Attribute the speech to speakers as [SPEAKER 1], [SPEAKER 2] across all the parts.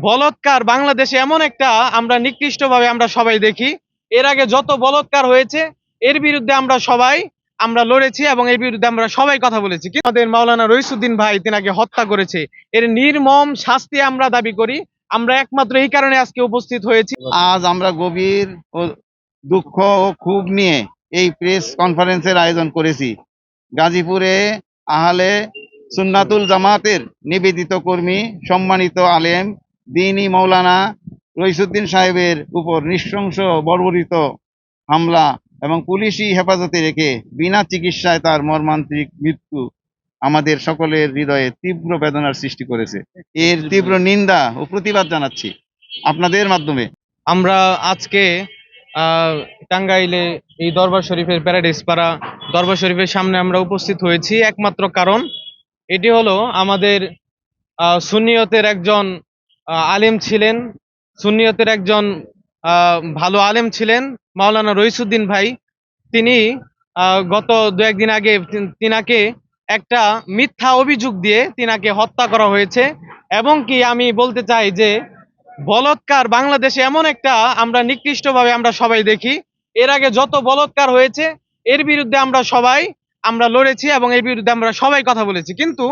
[SPEAKER 1] বলৎকার বাংলাদেশে এমন একটা আমরা নিকৃষ্টভাবে আমরা সবাই দেখি। এর আগে যত বলৎকার হয়েছে এর বিরুদ্ধে আমরা লড়েছি এবং এর বিরুদ্ধে আমরা সবাই কথা বলেছি। কিন্তু আমাদের মাওলানা রইসুদ্দিন ভাই তিনাকে হত্যা করেছে, এর নির্মম শাস্তি আমরা দাবি করি। আমরা একমাত্র এই কারণে আজকে উপস্থিত হয়েছি।
[SPEAKER 2] আজ আমরা গভীর ও দুঃখ ও ক্ষোভ নিয়ে এই প্রেস কনফারেন্সের আয়োজন করেছি। গাজীপুরে আহলে সুন্নাতুল জামাতের নিবেদিত কর্মী, সম্মানিত আলেম, দ্বীনি মৌলানা রইসুদ্দিন সাহেবের উপর নৃশংস বর্বরিত হামলা এবং পুলিশি হেফাজতে রেখে বিনা চিকিৎসায় তার মর্মান্তিক মৃত্যু আমাদের সকলের হৃদয়ে তীব্র বেদনার সৃষ্টি করেছে। এর তীব্র নিন্দা ও প্রতিবাদ জানাচ্ছি আপনাদের মাধ্যমে।
[SPEAKER 1] আমরা আজকে টাঙ্গাইলে এই দরবার শরীফের প্যারাডাইস পাড়া দরবার শরীফের সামনে আমরা উপস্থিত হয়েছি একমাত্র কারণ এটি হলো আমাদের সুন্নিয়তের একজন আলেম ছিলেন, সুন্নিয়তের একজন ভালো আলেম ছিলেন মাওলানা রইসুদ্দিন ভাই। তিনি গত দু একদিন আগে তিনাকে একটা মিথ্যা অভিযোগ দিয়ে তিনাকে হত্যা করা হয়েছে। এবং কি আমি বলতে চাই যে বলৎকার বাংলাদেশে এমন একটা আমরা নিকৃষ্টভাবে আমরা সবাই দেখি। এর আগে যত বলৎকার হয়েছে এর বিরুদ্ধে আমরা লড়েছি এবং এর বিরুদ্ধে আমরা সবাই কথা বলেছি। কিন্তু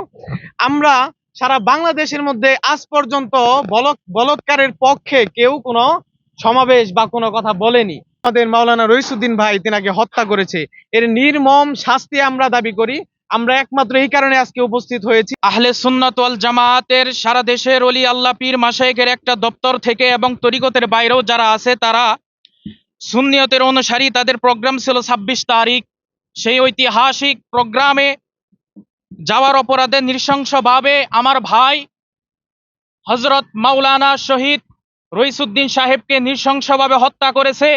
[SPEAKER 1] আমরা সারা বাংলাদেশের মধ্যে আজ পর্যন্ত বলৎকারের পক্ষে কেউ কোনো সমাবেশ বা কোনো কথা বলেনি। আমাদের মাওলানা রইসুদ্দিন ভাই তিনাকে হত্যা করেছে, এর নির্মম শাস্তি আমরা দাবি করি। আমরা একমাত্র এই কারণে আজকে উপস্থিত হয়েছি।
[SPEAKER 3] আহলে সুন্নাত ওয়াল জামাতের সারা দেশের ওলি আল্লাহ পীর মাশায়েখের একটা দপ্তর থেকে এবং তরিকতের বাইরেও যারা আছে তারা সুন্নিয়তের অনুসারী, তাদের প্রোগ্রাম ছিল ২৬ তারিখ। সেই ঐতিহাসিক প্রোগ্রামে যাওয়ার অপরাধে নৃশংসভাবে আমার ভাই হযরত মাওলানা শহীদ রইসুদ্দিন সাহেবকে নৃশংসভাবে হত্যা করেছে।